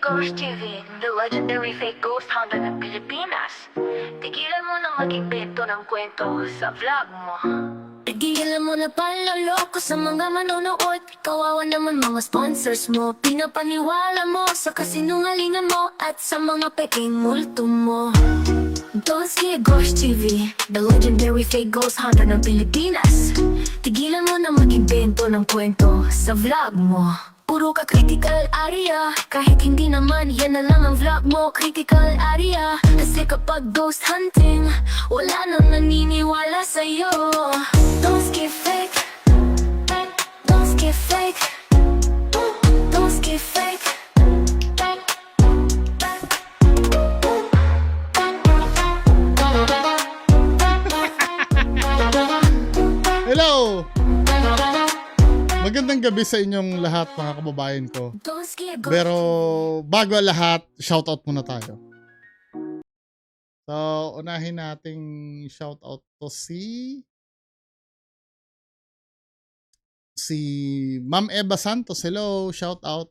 Ghost TV, the legendary fake ghost hunter ng Pilipinas. Tigilan mo nang mag-imbento ng kwento sa vlog mo. Tigilan mo na panloloko sa mga manonood. Kawawa naman mga sponsors mo. Pinapaniwala mo sa kasinungalingan mo at sa mga peking multo mo. Donski Ghost TV, the legendary fake ghost hunter ng Pilipinas. Tigilan mo na mag-imbento ng kwento sa vlog mo. Puro ka critical area, kahit hindi naman yan na lang ang vlog mo. Critical area, kasi kapag ghost hunting, wala nang naniniwala sa'yo. Don't skip fake, don't skip fake, don't skip fake. Hello! Magandang gabi sa inyong lahat mga kababayan ko. Don't skip Pero bago ang lahat, shoutout muna tayo. So, unahin nating shoutout to si Ma'am Eva Santos. Hello, shoutout.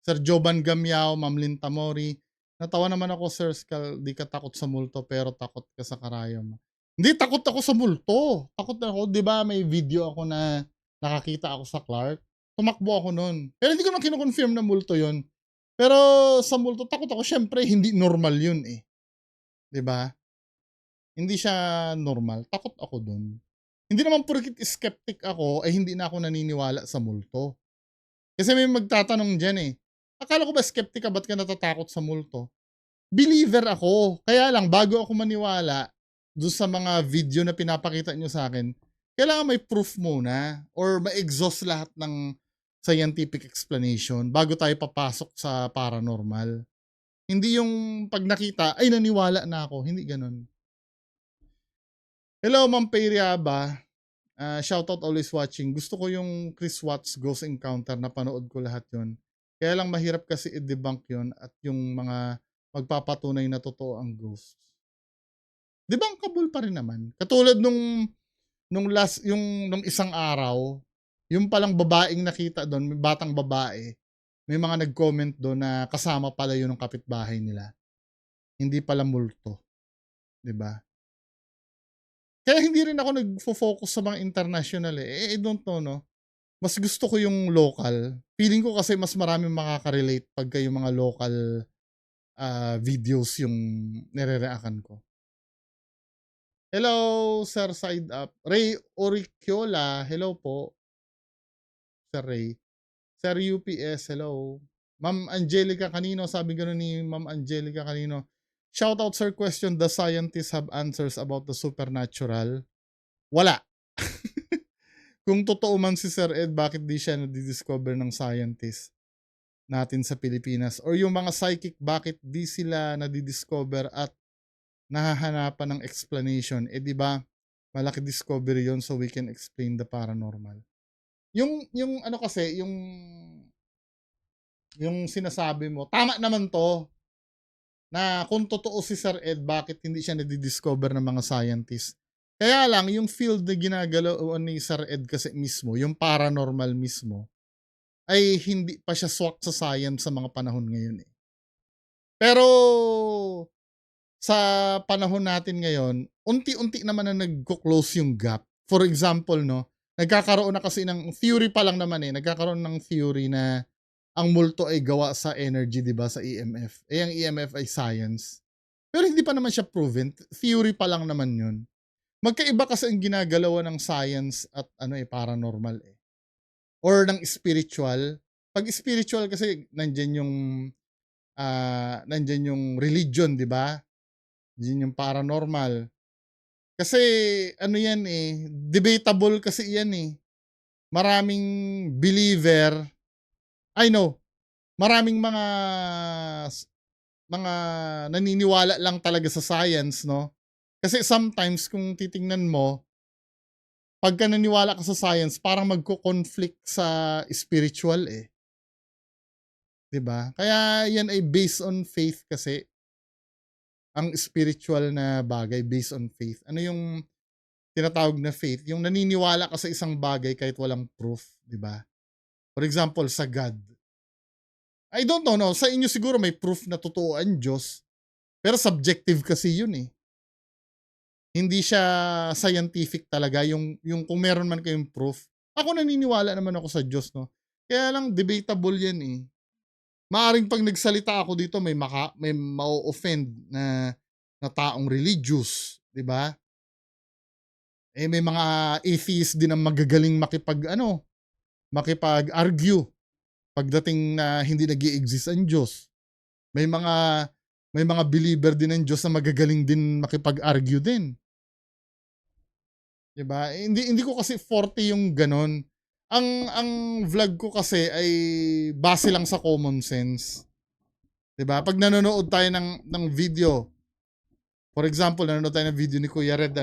Sir Joban Gamiao, Ma'am Linta Mori. Natawa naman ako, Sir Skal, di ka takot sa multo pero takot ka sa karayom. Hindi, takot ako sa multo. Takot ako, di ba may video ako na nakakita ako sa Clark. Tumakbo ako nun. Pero hindi ko na kinoconfirm na multo yun. Pero sa multo, takot ako. Syempre, hindi normal yun eh. Di ba? Hindi siya normal. Takot ako dun. Hindi naman porkit skeptic ako, ay hindi na ako naniniwala sa multo. Kasi may magtatanong dyan eh. Akala ko ba skeptic ka, ba't ka natatakot sa multo? Believer ako. Kaya lang, bago ako maniwala doon sa mga video na pinapakita nyo sa akin, kailangan may proof muna or ma-exhaust lahat ng scientific explanation bago tayo papasok sa paranormal. Hindi yung pag nakita, ay naniwala na ako. Hindi ganun. Hello, Ma'am Payriaba. Shoutout always watching. Gusto ko yung Chris Watts Ghost Encounter. Napanood ko lahat yon. Kaya lang mahirap kasi i-debunk yon at yung mga magpapatunay na totoo ang ghost. Debunkable pa rin naman. Katulad nung isang araw, yung palang babaeng nakita doon, may batang babae, may mga nag-comment doon na kasama pala yun ng kapitbahay nila. Hindi pala multo. 'Di ba? Kaya hindi rin ako nagfo-focus sa mga international eh. I don't know, no? Mas gusto ko yung local. Feeling ko kasi mas maraming makaka-relate pagka yung mga local videos yung nire-react ko. Hello, Sir Side Up. Ray Oriciola, hello po. Sir Ray. Sir UPS, hello. Ma'am Angelica Canino, sabi gano'n ni Ma'am Angelica Canino. Shout out, sir, question, the scientists have answers about the supernatural? Wala. Kung totoo man si Sir Ed, bakit di siya nadidiscover ng scientist natin sa Pilipinas? Or yung mga psychic, bakit di sila nadidiscover at nahahanapan ng explanation? Eh di ba malaki discovery yon, so we can explain the paranormal. Yung ano kasi, yung sinasabi mo, tama naman to, na kung totoo si Sir Ed, bakit hindi siya nadidiscover ng mga scientist? Kaya lang, yung field na ginagalaw ni Sir Ed kasi mismo, yung paranormal mismo, ay hindi pa siya swak sa science sa mga panahon ngayon eh. Pero sa panahon natin ngayon, unti-unti naman na nagko-close yung gap. For example, no, nagkakaroon na kasi ng theory pa lang naman eh, nagkakaroon ng theory na ang multo ay gawa sa energy, di ba, sa EMF. Eh, ang EMF ay science. Pero hindi pa naman siya proven. Theory pa lang naman yun. Magkaiba kasi ang ginagalawa ng science at paranormal eh. Or ng spiritual. Pag spiritual kasi, nandyan yung religion, di ba? Yun yung paranormal. Kasi, yan eh, debatable kasi yan eh. Maraming believer, I know, maraming mga naniniwala lang talaga sa science, no? Kasi sometimes kung titingnan mo, pagka naniwala ka sa science, parang magko-conflict sa spiritual eh. 'Di ba? Kaya yan ay based on faith kasi. Ang spiritual na bagay based on faith. Ano yung tinatawag na faith? Yung naniniwala ka sa isang bagay kahit walang proof, 'di ba? For example, sa God. I don't know, no? Sa inyo siguro may proof na totoo ang Diyos. Pero subjective kasi yun eh. Hindi siya scientific talaga. Yung kung meron man kayong proof. Ako naniniwala naman ako sa Diyos, no? Kaya lang debatable yan eh. Maaring pag nagsalita ako dito, may ma-offend na taong religious. Diba? Eh may mga atheist din ang magagaling makipag-argue pagdating na hindi nag-i-exist ang Diyos. May mga believer din ng Diyos na magagaling din makipag-argue din. 'Di ba? Hindi ko kasi forte yung ganon. Ang vlog ko kasi ay base lang sa common sense. 'Di ba? Pag nanonood tayo ng video, for example, nanonood tayo ng video ni Kuya Red,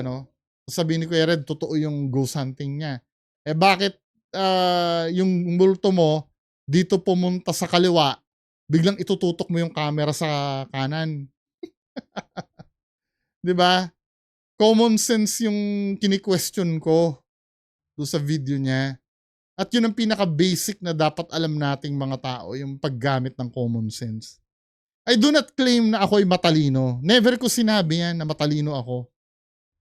sabihin ni Kuya Red, totoo yung ghost hunting niya. Eh bakit yung multo mo dito pumunta sa kaliwa, biglang itututok mo yung camera sa kanan? 'Di ba? Common sense yung kini-question ko doon sa video niya. At yun ang pinaka-basic na dapat alam nating mga tao, yung paggamit ng common sense. I do not claim na ako ay matalino. Never ko sinabi yan na matalino ako.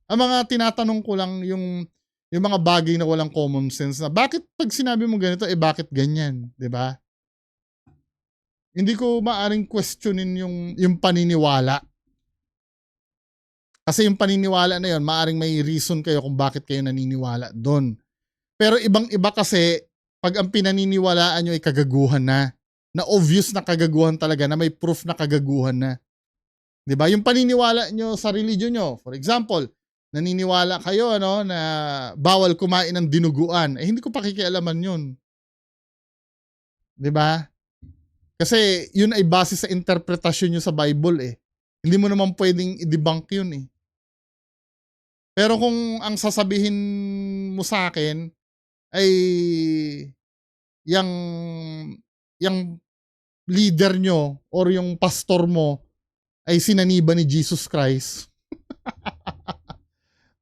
Ang mga tinatanong ko lang yung mga bagay na walang common sense na bakit pag sinabi mo ganito, bakit ganyan? 'Di ba? Hindi ko maaring questionin yung paniniwala. Kasi yung paniniwala na yun, maaring may reason kayo kung bakit kayo naniniwala doon. Pero ibang-iba kasi, pag ang pinaniniwalaan nyo ay kagaguhan na obvious na kagaguhan talaga, na may proof na kagaguhan na. 'Di ba? Yung paniniwala nyo sa religion nyo, for example, naniniwala kayo na bawal kumain ng dinuguan, hindi ko pakikialaman yun. 'Di ba? Kasi yun ay base sa interpretasyon nyo sa Bible eh. Hindi mo naman pwedeng i-debunk yun eh. Pero kung ang sasabihin mo sa akin ay yung leader nyo or yung pastor mo ay sinaniba ni Jesus Christ,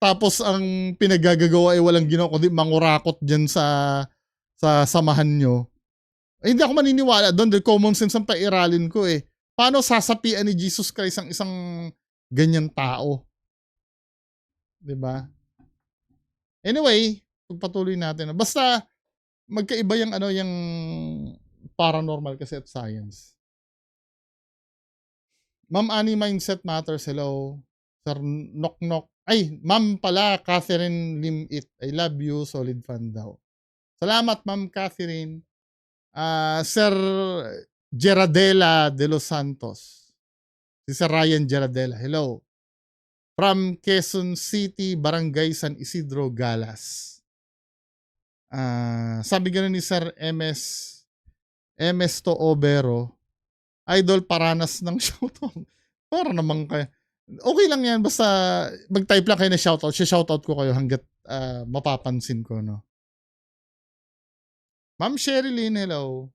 tapos ang pinagagagawa ay walang ginawa kundi mangurakot dyan sa samahan nyo, ay hindi ako maniniwala doon. The common sense ang pairalin ko eh. Paano sasapian ni Jesus Christ ang isang ganyan tao? 'Di ba? Anyway, pagpatuloy natin. Basta magkaiba yung paranormal kasi at science. Ma'am Annie Mindset Matters, hello. Sir Knock Knock. Ay, ma'am pala, Catherine Limit. I love you, solid fan daw. Salamat, ma'am Catherine. Sir Geradela de los Santos. Si Sir Ryan Geradela, hello. From Quezon City, Barangay San Isidro, Galas. Sabi gano'n ni Sir MS to Obero, Idol paranas ng shoutout. Para naman kayo. Okay lang yan, basta mag-type lang kayo na shoutout. Shoutout ko kayo hanggat mapapansin ko, no? Ma'am Sherilyn, hello.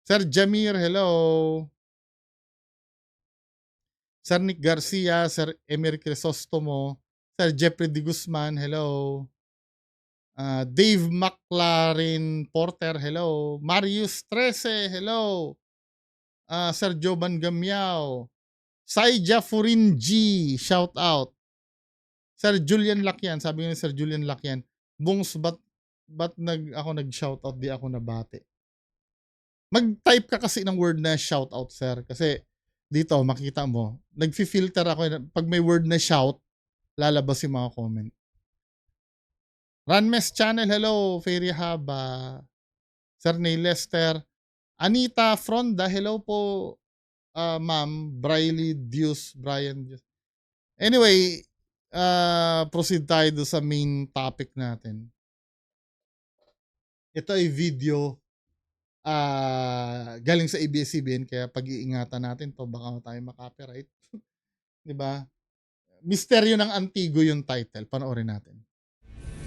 Sir Jamir, hello. Sir Nick Garcia, Sir Emir Crisostomo, Sir Jeffrey De Guzman, hello. Dave McLaren Porter, hello. Marius 13, hello. Sir Joban Gamiao. Saija Furinji, shout out. Sir Julian Lakyan, sabi ni Sir Julian Lakyan, Bungs, ba't ako nag-shout out, di ako nabate? Mag-type ka kasi ng word na shout out, sir. Kasi dito, makita mo, nag-filter ako. Pag may word na shout, lalabas yung mga comment. Ranmes Channel, hello. Fairy Haba. Sir Neil Lester. Anita Fronda, hello po. Ma'am. Briley Dius. Brian Dius. Anyway, proceed tayo sa main topic natin. Ito ay video galing sa ABS-CBN, kaya pag-iingatan natin to, baka tayo makapiright. 'Di ba? Misteryo ng Antigo yung title. Panoorin natin.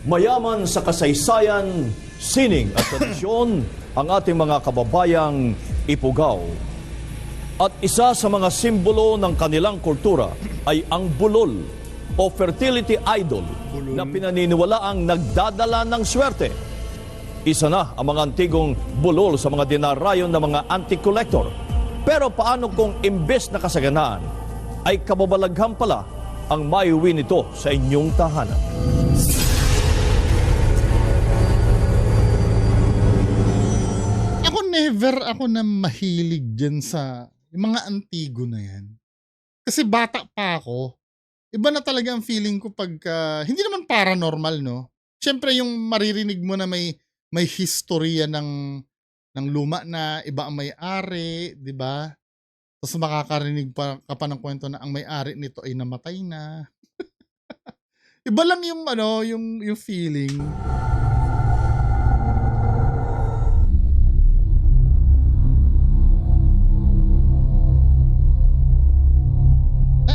Mayaman sa kasaysayan, sining at tradisyon ang ating mga kababayang Ipugaw. At isa sa mga simbolo ng kanilang kultura ay ang bulol o fertility idol na pinaniniwalaang nagdadala ng swerte. Isa na ang mga antigong bulol sa mga dinarayon ng mga antique collector. Pero paano kung imbes na kasaganaan ay kababalaghan pala ang maiuwi nito sa inyong tahanan? Never ako na mahilig dyan sa yung mga antigo na yan. Kasi bata pa ako. Iba na talaga ang feeling ko pagka, hindi naman paranormal, no? Siyempre yung maririnig mo na may historya ng luma na iba ang may-ari, di ba? Tapos makakarinig ka pa ng kwento na ang may-ari nito ay namatay na. Iba lang yung yung feeling.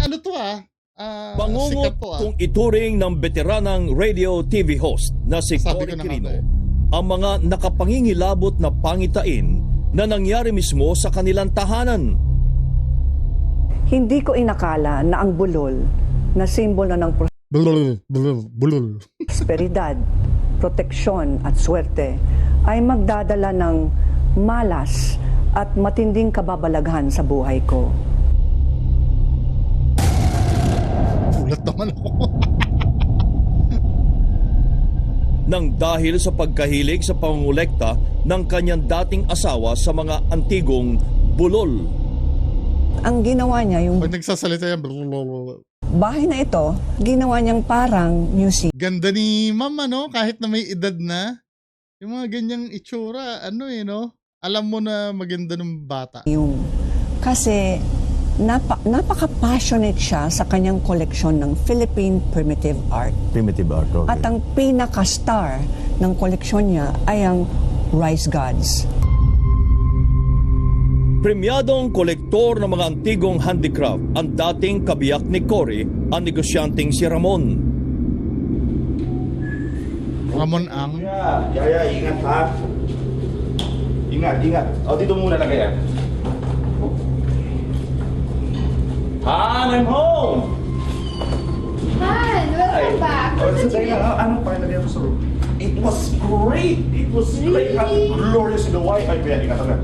Ano to Bangungot sikat to kung ituring ng veteranang radio TV host na si Sabi Cory ko na nga Quirino ba eh. ang mga nakapangingilabot na pangitain na nangyari mismo sa kanilang tahanan. Hindi ko inakala na ang bulol na simbolo ng Bulol. prosperidad, proteksyon at swerte ay magdadala ng malas at matinding kababalaghan sa buhay ko. Ulat naman ako. Nang dahil sa pagkahilig sa pangungulekta ng kanyang dating asawa sa mga antigong bulol. Ang ginawa niya, yung Pag nagsasalita yan, blablabla. bahay na ito, ginawa niyang parang museum. Ganda ni mama, no? Kahit na may edad na. Yung mga ganyang itsura, no? Alam mo na maganda ng bata. Kasi napaka-passionate siya sa kanyang koleksyon ng Philippine primitive art. Primitive art, okay. At ang pinaka-star ng koleksyon niya ay ang rice gods. Premyadong kolektor ng mga antigong handicraft ang dating kabiyak ni Cory, ang negosyanteng si Ramon. Ramon Ang. Yaya, ingat ha. Ingat. O, dito muna lang kaya. Han, I'm home! Han, welcome back. Sandali lang ha. Ano pa ilagay ko sa room? It was great! It was great! Really? Glorious in the Wi-Fi. Kaya, ingat ka.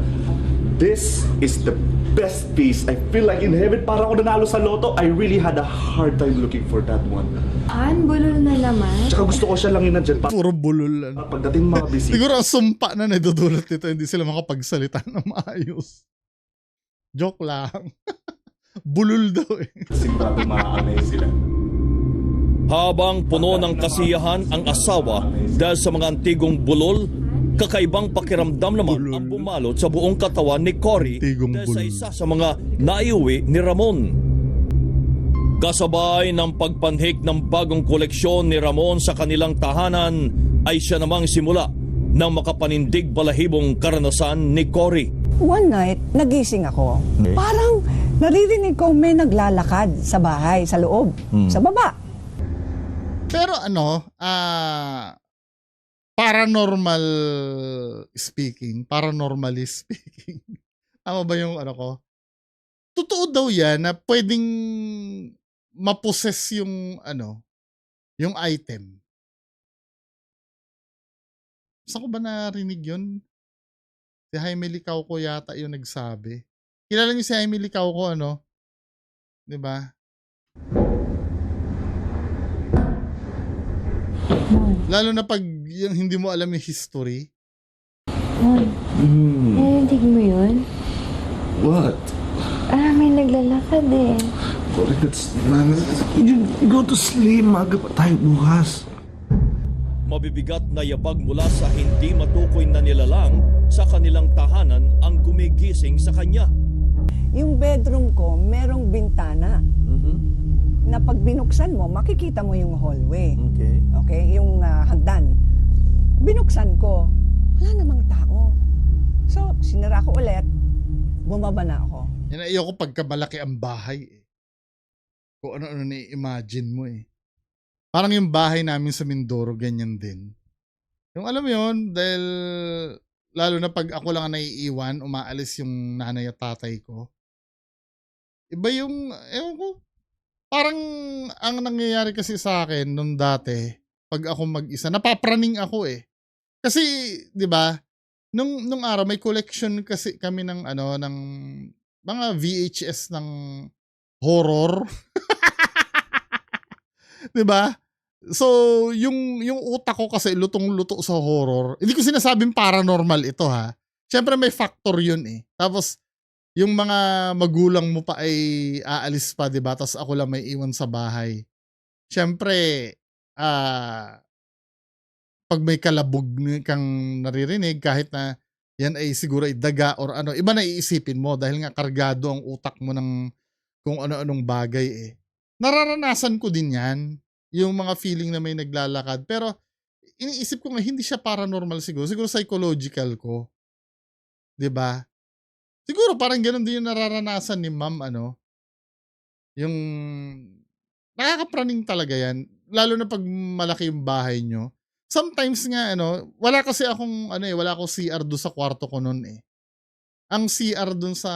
This is the best piece. I feel like in heaven. Para ako nanalo sa loto. I really had a hard time looking for that one. Han, bulol na naman. Tsaka gusto ko siya lang inandyan. Puro bulol. Pagdating mga bisita. Siguro ang sumpa na nadudulot nito, hindi sila makapagsalita ng maayos. Joke lang. Bulol daw eh. Sigurado ma-amaze sila. Habang puno ng kasiyahan ang asawa dahil sa mga antigong bulol, kakaibang pakiramdam naman Bulol. ang bumalot sa buong katawan ni Cory Antigong dahil sa bulol. isa sa mga naiuwi ni Ramon. Kasabay ng pagpanhik ng bagong koleksyon ni Ramon sa kanilang tahanan ay siya namang simula ng makapanindig balahibong karanasan ni Cory. One night, nagising ako. Parang naririnig ko may naglalakad sa bahay, sa loob, sa baba. Pero paranormally speaking, tama ba yung ko? Totoo daw yan na pwedeng maposes yung yung item. Saan ko ba narinig yun? Si Jaime Licauco yata yung nagsabi. Kilala niyo si Jaime Licauco, Di ba? Lalo na pag yung hindi mo alam yung history. Narinig mo yun? What? May naglalakad eh. Correct, that's... You go to sleep. Maga pa tayo bukas. Mabibigat na yabag mula sa hindi matukoy na nilalang sa kanilang tahanan ang gumigising sa kanya. Yung bedroom ko, merong bintana. Na pag binuksan mo, makikita mo yung hallway. Okay. Okay? Yung hagdan. Binuksan ko, wala namang tao. So, sinara ko ulit, bumaba na ako. Yan, ayoko pagka malaki ang bahay eh. Kung ano-ano na-imagine mo eh. Parang yung bahay namin sa Mindoro, ganyan din. Yung alam mo yun, dahil lalo na pag ako lang ang naiiwan, umaalis yung nanay at tatay ko. Iba yung, ewan ko, parang ang nangyayari kasi sa akin nung dati, pag ako mag-isa, napapraning ako eh. Kasi, 'di ba? Nung araw may collection kasi kami ng ano ng mga VHS ng horror, 'di ba? So, yung utak ko kasi lutong-luto sa horror. Hindi ko sinasabing paranormal ito ha. Siyempre may factor 'yun eh. Tapos yung mga magulang mo pa ay aalis pa, 'di ba? Tapos ako lang may iwan sa bahay. Siyempre, pag may kalabog kang naririnig, kahit na yan ay siguro ay daga or ano, iba na iisipin mo dahil nga kargado ang utak mo ng kung ano-anong bagay eh. Nararanasan ko din yan, yung mga feeling na may naglalakad. Pero iniisip ko nga hindi siya paranormal siguro. Siguro psychological ko. 'Di ba? Siguro parang ganoon din yung nararanasan ni ma'am ano. Yung nakakapraning talaga yan. Lalo na pag malaki yung bahay nyo. Sometimes nga ano, wala kasi akong ano eh, wala akong CR doon sa kwarto ko noon eh. Ang CR doon sa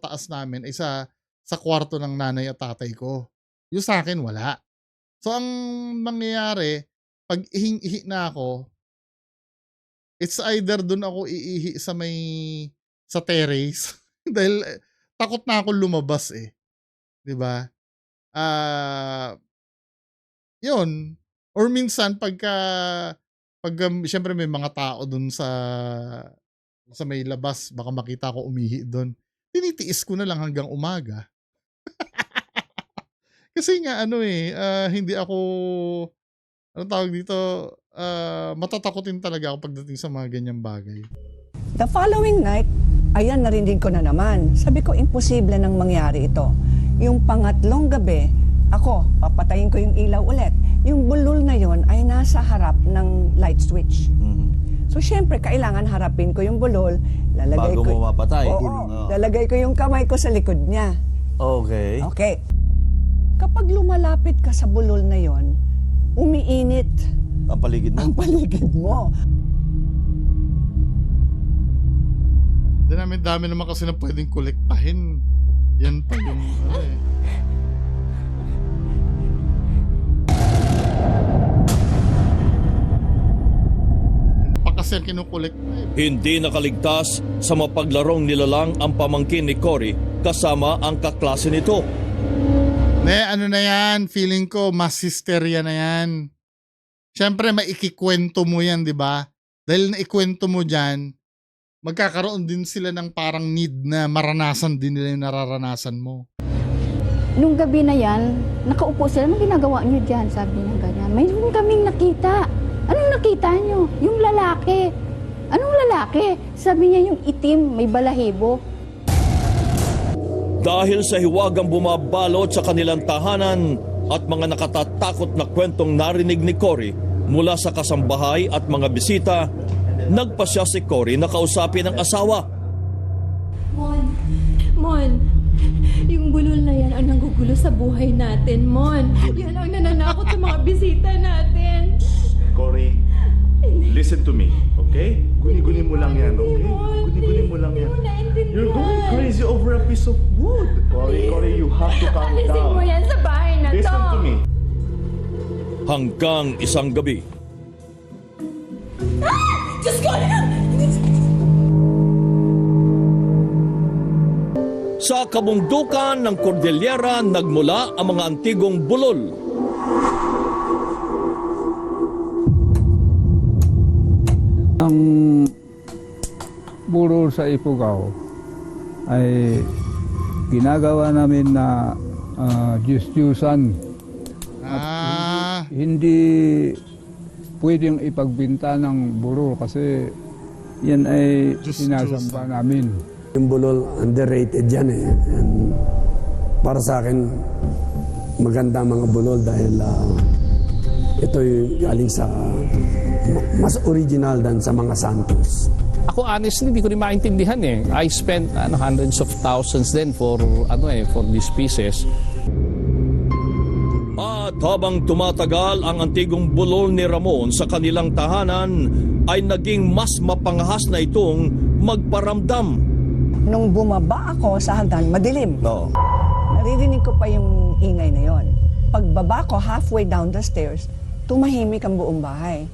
taas namin ay sa kwarto ng nanay at tatay ko. Yung sa akin wala. So ang mangyayari, pag ihi na ako, it's either doon ako iihi sa terrace dahil takot na ako lumabas eh. 'Di ba? Yun. Or minsan pag syempre may mga tao dun sa may labas, baka makita ko umihi dun. Tinitiis ko na lang hanggang umaga. Kasi nga ano eh, hindi ako, ano tawag dito, matatakotin talaga ako pagdating sa mga ganyang bagay. The following night, ayan, narinig ko na naman. Sabi ko, imposible nang mangyari ito. Yung pangatlong gabi, ako, papatayin ko yung ilaw ulit. Yung bulol na yon ay nasa harap ng light switch. So, syempre, kailangan harapin ko yung bulol. Lalagay Bago ko, mo mapatay. Oo, lalagay ko yung kamay ko sa likod niya. Okay. Okay. Kapag lumalapit ka sa bulol na yon, umiinit Ang paligid mo. ang paligid mo. Dami naman kasi na pwedeng kolektahin. Yan pa yung ano eh. Kasi ang kinukolekta eh. Hindi nakaligtas sa mapaglarong nilalang ang pamangkin ni Cory kasama ang kaklase nito. Ano na yan, feeling ko mas hysteria na yan. Siyempre maikikwento mo yan, di ba? Dahil naikwento mo dyan, magkakaroon din sila ng parang need na maranasan din nila yung nararanasan mo. Nung gabi na yan, nakaupo sila, anong ginagawa niyo dyan? Sabi niya ganyan. Mayroon kaming nakita. Anong nakita niyo? Yung lalaki. Anong lalaki? Sabi niya yung itim, may balahibo. Dahil sa hiwagang bumabalot sa kanilang tahanan at mga nakatatakot na kwentong narinig ni Cory mula sa kasambahay at mga bisita, nagpasya si Cory na kausapin ang asawa. Mon, yung bulol na yan ang nanggugulo sa buhay natin, Mon. Yan ang nananakot sa mga bisita natin. Cory, listen to me, okay? Guni-guni mo lang yan, okay? Guni-guni mo lang yan. You're going crazy over a piece of wood. Cory, you have to calm Alisin mo down. yan sa bahay na to. Listen to me. Hanggang isang gabi, Diyos ko! sa kabundukan ng Cordillera nagmula ang mga antigong bulol. Ang burol sa Ifugao ay ginagawa namin na Diyos-Diyusan. Hindi pwedeng ipagbinta ng burol kasi yan ay sinasamba namin. Yung bulol, underrated yan eh. And para sa akin, maganda mga bulol dahil ito'y galing sa mas original dan sa mga Santos. Ako honestly, hindi ko rin maintindihan eh. I spent hundreds of thousands then for these pieces. At habang tumatagal ang antigong bulol ni Ramon sa kanilang tahanan, ay naging mas mapangahas na itong magparamdam. Nung bumaba ako sa hagdan, madilim. No. Naririnig ko pa yung ingay na yon. Pagbaba ko halfway down the stairs, tumahimik ang buong bahay.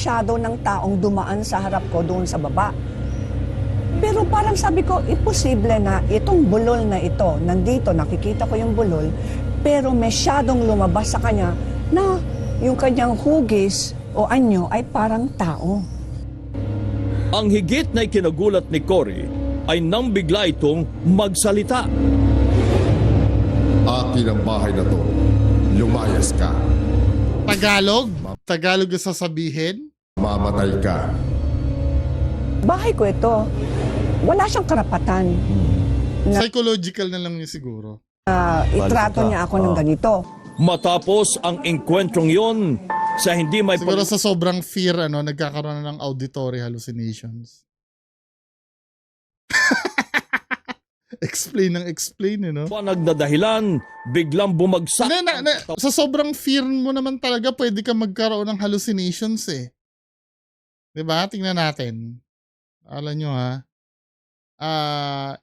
shadow ng taong dumaan sa harap ko doon sa baba. Pero parang sabi ko, imposible na itong bulol na ito, nandito, nakikita ko yung bulol, pero may shadowng lumabas sa kanya na yung kanyang hugis o anyo ay parang tao. Ang higit na ikinagulat ni Cory ay nang bigla itong magsalita. Akin ang bahay na to. Lumayas ka. Tagalog? Tagalog yung sasabihin? Mamatay ka. Bahay ko ito. Wala siyang karapatan Psychological na lang niya siguro. na itrato niya ako ng ganito. Matapos ang engkwentrong yon, sa hindi may Siguro sa sobrang fear, nagkakaroon na ng auditory hallucinations. Explain ng explain, paliwanag na dahilan, biglang bumagsak. Hindi, sa sobrang fear mo naman talaga, pwede ka magkaroon ng hallucinations eh. Diba? Tingnan natin. Alam nyo ha.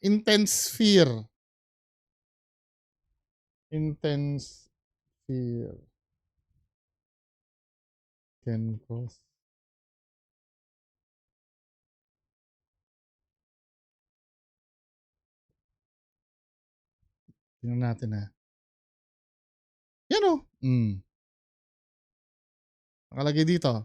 Intense fear. Intense fear can cause tingnan natin ha. Yan o. Nakalagay dito.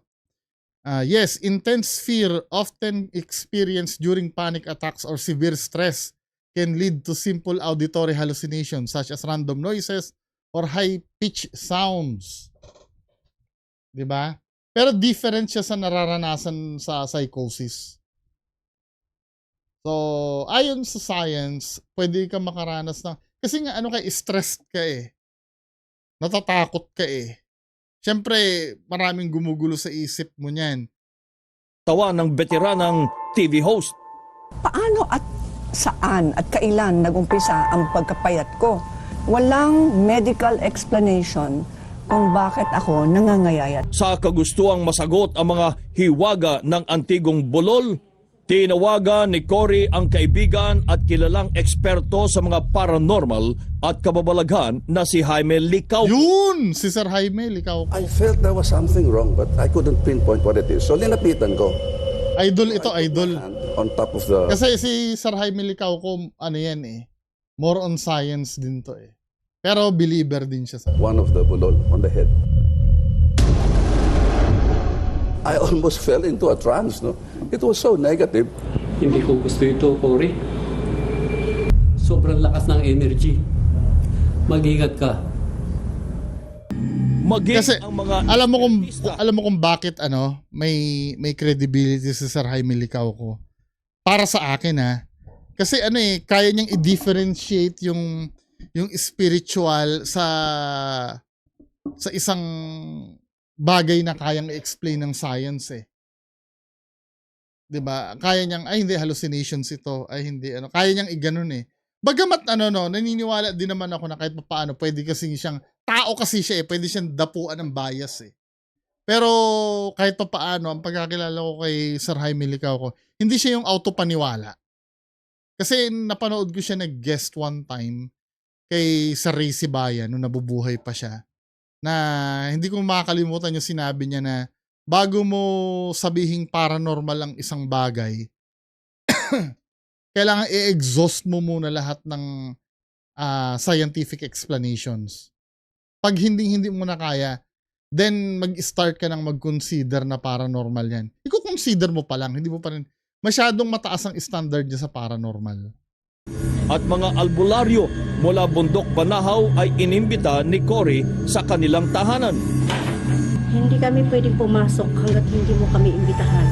Yes, intense fear often experienced during panic attacks or severe stress can lead to simple auditory hallucinations such as random noises or high-pitched sounds. Diba? Pero different siya sa nararanasan sa psychosis. So, ayon sa science, pwede ka makaranas ng... Kasi nga, stressed ka eh. Natatakot ka eh. Siyempre, maraming gumugulo sa isip mo niyan. Tawa ng veteranang TV host. Paano at saan at kailan nagumpisa ang pagkapayat ko? Walang medical explanation kung bakit ako nangangayayat. Sa kagustuang masagot ang mga hiwaga ng antigong bulol, tinawagan ni Cory ang kaibigan at kilalang eksperto sa mga paranormal at kababalaghan na si Jaime Licauco. Yun! Si Sir Jaime Licauco. I felt there was something wrong but I couldn't pinpoint what it is. So linapitan ko. Idol ito, idol. On top of the... Kasi si Sir Jaime Licauco, yan eh. More on science din to eh. Pero believer din siya sa... One of the bulol on the head. I almost fell into a trance, no? It was so negative. Hindi ko gusto ito, Cory. Sobrang lakas ng energy. Mag-ingat ka. Kasi alam mo kung bakit may credibility si Sir Jaime Licauco. Para sa akin kasi kaya niyang i-differentiate yung spiritual sa isang bagay na kayang i-explain ng science eh. 'Di ba? Kaya niyang hindi hallucinations ito, hindi kaya niyang iganon eh. Bagamat naniniwala din naman ako na kahit paano pwede kasi siyang tao kasi siya eh, pwede siyang dapuan ng bias eh. Pero kahit paano ang pagkakilala ko kay Sir Jaime Licauco, hindi siya yung autopaniwala. Kasi napanood ko siya nag-guest one time kay Sir Ray Sibayan nung nabubuhay pa siya. Na hindi ko makakalimutan yung sinabi niya na bago mo sabihing paranormal ang isang bagay, kailangan i-exhaust mo muna lahat ng scientific explanations. Pag hindi mo na kaya, then mag-start ka nang mag-consider na paranormal yan. I-consider mo pa lang, hindi mo pa rin, masyadong mataas ang standard niya sa paranormal. At mga albularyo mula Bundok Banahaw ay inimbita ni Cory sa kanilang tahanan. Hindi kami pwedeng pumasok hanggat hindi mo kami imbitahan.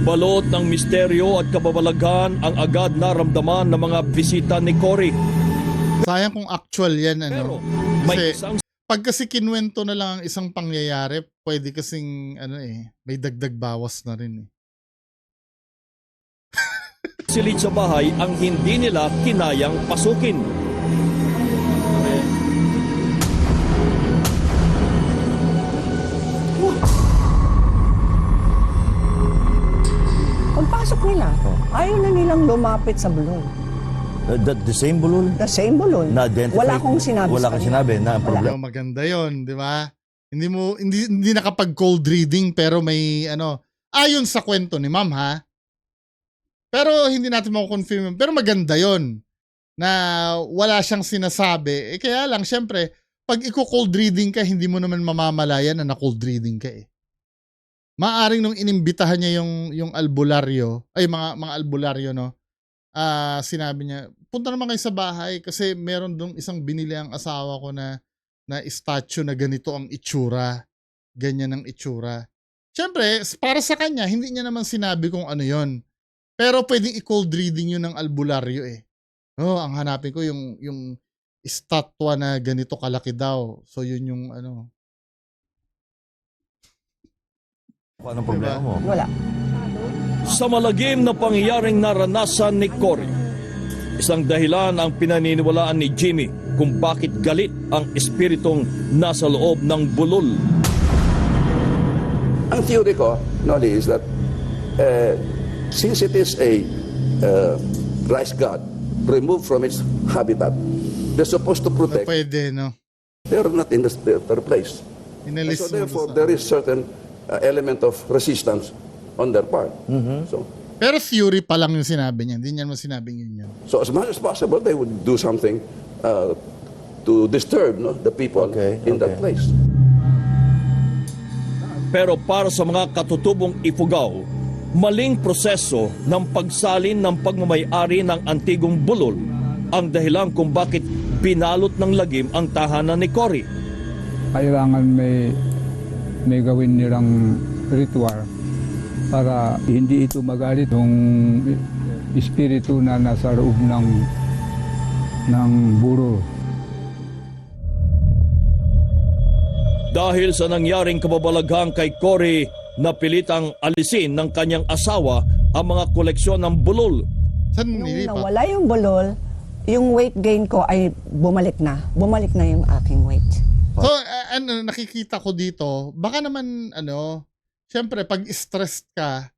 Balot ng misteryo at kababalaghan ang agad naramdaman ng mga bisita ni Cory. Sayang kung actual yan, Pero may kasi, isang pag kasi kinwento na lang ang isang pangyayari, pwede kasing, may dagdag bawas na rin eh. silid sa bahay ang hindi nila kinayang pasukin. Pagpasok nila, ayaw na nilang lumapit sa bulong. The same bulol? The same bulol. Na-identify? Wala akong sinabi Wala sa kang kanya. sinabi na Wala. problema. Oh, maganda 'yon, 'di ba? Hindi nakapag cold reading pero may ano, ayon sa kwento ni Ma'am ha. Pero hindi natin mako-confirm. Pero maganda 'yon na wala siyang sinasabi. Eh kaya lang syempre, pag i-cold reading ka, hindi mo naman mamamalayan na na-cold reading ka eh. Maaring nung inimbitahan niya yung albularyo, ay mga albularyo no. Sinabi niya, punta naman kayo sa bahay kasi meron dong isang binili ang asawa ko na statue na ganito ang itsura. Ganyan ang itsura. Siyempre, para sa kanya, hindi niya naman sinabi kung ano yon. Pero pwedeng i-cold reading yun ng albularyo eh. Oh, ang hanapin ko yung estatwa na ganito kalaki daw. So yun yung ano. Anong problema mo? Wala. Sa malagim na pangyayaring naranasan ni Cory, isang dahilan ang pinaniniwalaan ni Jimmy kung bakit galit ang espiritong nasa loob ng bulol. Ang theory ko, Noli, is that since it is a rice god removed from its habitat, they're supposed to protect. Pwede, no? They're not in their place. And so therefore, there is certain element of resistance on their part. So, pero theory pa lang yung sinabi niya. Hindi niya naman sinabing yun. so as much as possible, they would do something to disturb the people in that place. Pero para sa mga katutubong Ifugao, maling proseso ng pagsalin ng pagmamayari ng antigong bulol ang dahilan kung bakit binalot ng lagim ang tahanan ni Cory. Kailangan may gawin nilang ritual para hindi ito magalit yung espiritu na nasa loob ng burol. Dahil sa nangyaring kababalaghang kay Cory, napilitang alisin ng kanyang asawa ang mga koleksyon ng bulol. Saan Nung nilipat? nawala yung bulol, yung weight gain ko ay bumalik na. Bumalik na yung aking weight. So, nakikita ko dito, baka naman, syempre, pag stressed ka,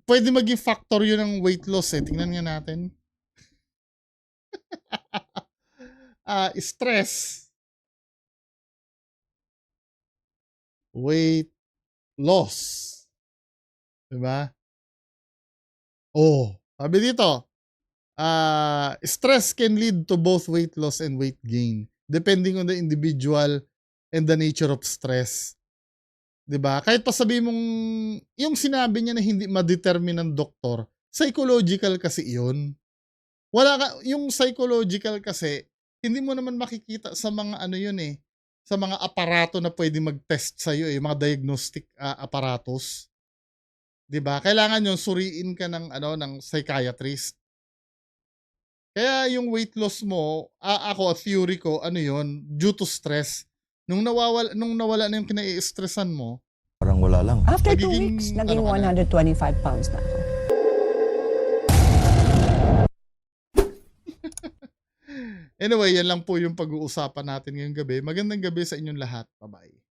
pwede maging factor yun ng weight loss eh. Tingnan nga natin. Stress. Weight loss. Diba? Oh, sabi dito, stress can lead to both weight loss and weight gain, depending on the individual and the nature of stress. 'Di ba? Kahit pa sabihin mong yung sinabi niya na hindi ma-determine ng doktor, psychological kasi 'yun. Yung psychological kasi hindi mo naman makikita sa mga yun eh, sa mga aparato na pwede mag-test sa iyo mga diagnostic apparatus. 'Di ba? Kailangan yung suriin ka ng ng psychiatrist. Kaya yung weight loss mo, ako theory ko, yun, due to stress. Nung nawala na yung kinai-stressan mo, Parang wala lang. After 2 weeks, naging 125 pounds na ako. Anyway, yan lang po yung pag-uusapan natin ngayong gabi. Magandang gabi sa inyong lahat. Bye-bye.